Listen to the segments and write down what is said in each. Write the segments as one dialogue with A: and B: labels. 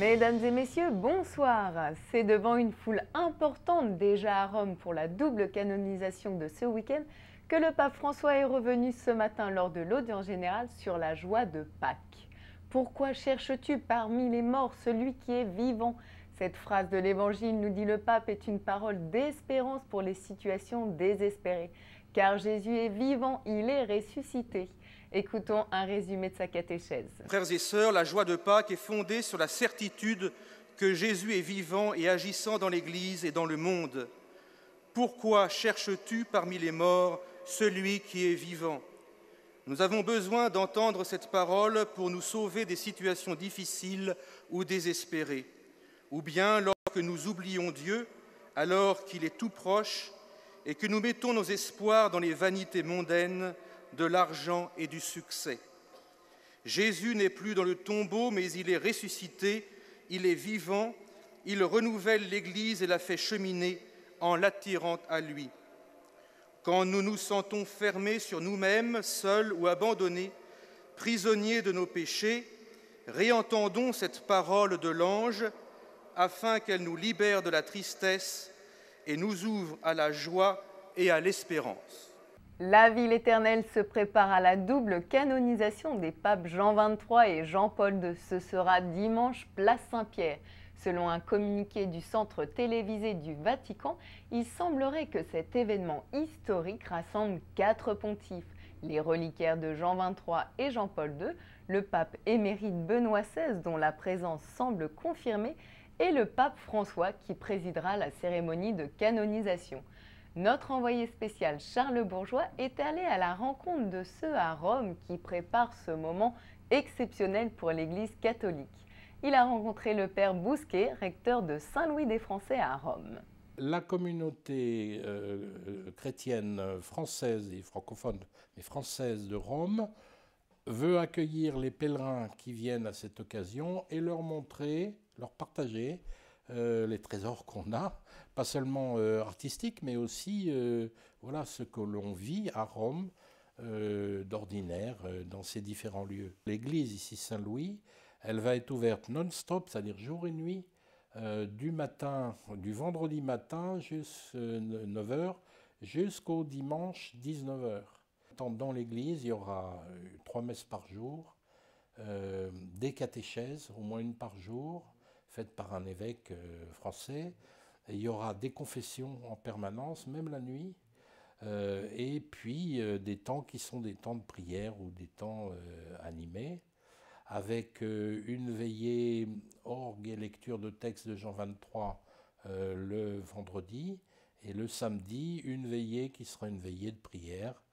A: Mesdames et messieurs, bonsoir. C'est devant une foule importante déjà à Rome pour la double canonisation de ce week-end que le pape François est revenu ce matin lors de l'audience générale sur la joie de Pâques. Pourquoi cherches-tu parmi les morts celui qui est vivant? Cette phrase de l'Évangile, nous dit le pape, est une parole d'espérance pour les situations désespérées. Car Jésus est vivant, il est ressuscité. Écoutons un résumé de sa catéchèse.
B: Frères et sœurs, la joie de Pâques est fondée sur la certitude que Jésus est vivant et agissant dans l'Église et dans le monde. Pourquoi cherches-tu parmi les morts celui qui est vivant? Nous avons besoin d'entendre cette parole pour nous sauver des situations difficiles ou désespérées, ou bien lorsque nous oublions Dieu, alors qu'il est tout proche, et que nous mettons nos espoirs dans les vanités mondaines, de l'argent et du succès. Jésus n'est plus dans le tombeau, mais il est ressuscité, il est vivant, il renouvelle l'Église et la fait cheminer en l'attirant à lui. Quand nous nous sentons fermés sur nous-mêmes, seuls ou abandonnés, prisonniers de nos péchés, réentendons cette parole de l'ange afin qu'elle nous libère de la tristesse et nous ouvre à la joie et à l'espérance.
A: La ville éternelle se prépare à la double canonisation des papes Jean XXIII et Jean-Paul II. Ce sera dimanche, place Saint-Pierre. Selon un communiqué du centre télévisé du Vatican, il semblerait que cet événement historique rassemble 4 pontifes, les reliquaires de Jean XXIII et Jean-Paul II, le pape émérite Benoît XVI dont la présence semble confirmée et le pape François qui présidera la cérémonie de canonisation. Notre envoyé spécial Charles Bourgeois est allé à la rencontre de ceux à Rome qui préparent ce moment exceptionnel pour l'Église catholique. Il a rencontré le père Bousquet, recteur de Saint-Louis des Français à Rome.
C: La communauté chrétienne française et francophone, mais française de Rome, veut accueillir les pèlerins qui viennent à cette occasion et leur montrer, leur partager les trésors qu'on a, pas seulement artistiques, mais aussi voilà, ce que l'on vit à Rome d'ordinaire dans ces différents lieux. L'église ici Saint-Louis, elle va être ouverte non-stop, c'est-à-dire jour et nuit, du vendredi matin jusqu'à 9h jusqu'au dimanche 19h. Dans l'église, il y aura 3 messes par jour, des catéchèses, au moins une par jour, faites par un évêque français. Et il y aura des confessions en permanence, même la nuit, et puis des temps qui sont des temps de prière ou des temps animés, avec une veillée orgue et lecture de textes de Jean XXIII le vendredi, et le samedi, une veillée qui sera une veillée de prière.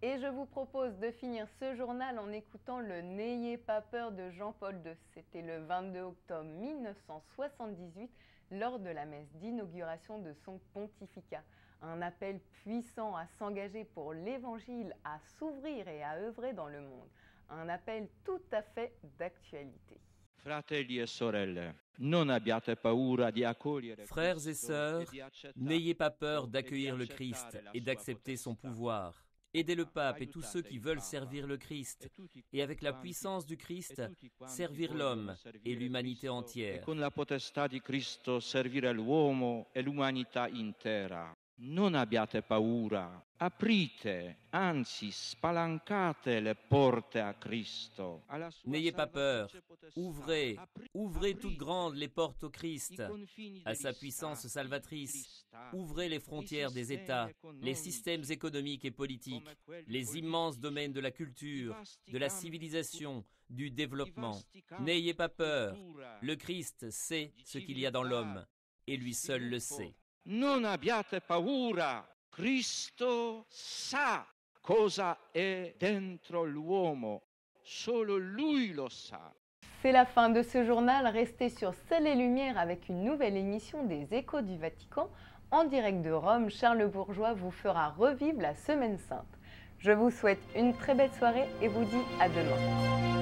A: Et je vous propose de finir ce journal en écoutant le « N'ayez pas peur » de Jean-Paul II. C'était le 22 octobre 1978 lors de la messe d'inauguration de son pontificat. Un appel puissant à s'engager pour l'Évangile, à s'ouvrir et à œuvrer dans le monde. Un appel tout à fait d'actualité.
D: Frères et sœurs, n'ayez pas peur d'accueillir le Christ et d'accepter son pouvoir. Aidez le pape et tous ceux qui veulent servir le Christ, et avec la puissance du Christ, servir l'homme et l'humanité entière.
E: Con la potestà di Cristo servire l'uomo e l'umanità intera. Non abbiate paura, aprite, anzi spalancate le porte a Cristo.
D: N'ayez pas peur, ouvrez toutes grandes les portes au Christ, à sa puissance salvatrice. Ouvrez les frontières des États, les systèmes économiques et politiques, les immenses domaines de la culture, de la civilisation, du développement. N'ayez pas peur, le Christ sait ce qu'il y a dans l'homme, et lui seul le sait.
E: Non abbiate paura, Cristo sa cosa è dentro l'uomo, solo lui lo sa.
A: C'est la fin de ce journal. Restez sur Ciel et Lumière avec une nouvelle émission des Échos du Vatican. En direct de Rome, Charles Bourgeois vous fera revivre la Semaine Sainte. Je vous souhaite une très belle soirée et vous dis à demain.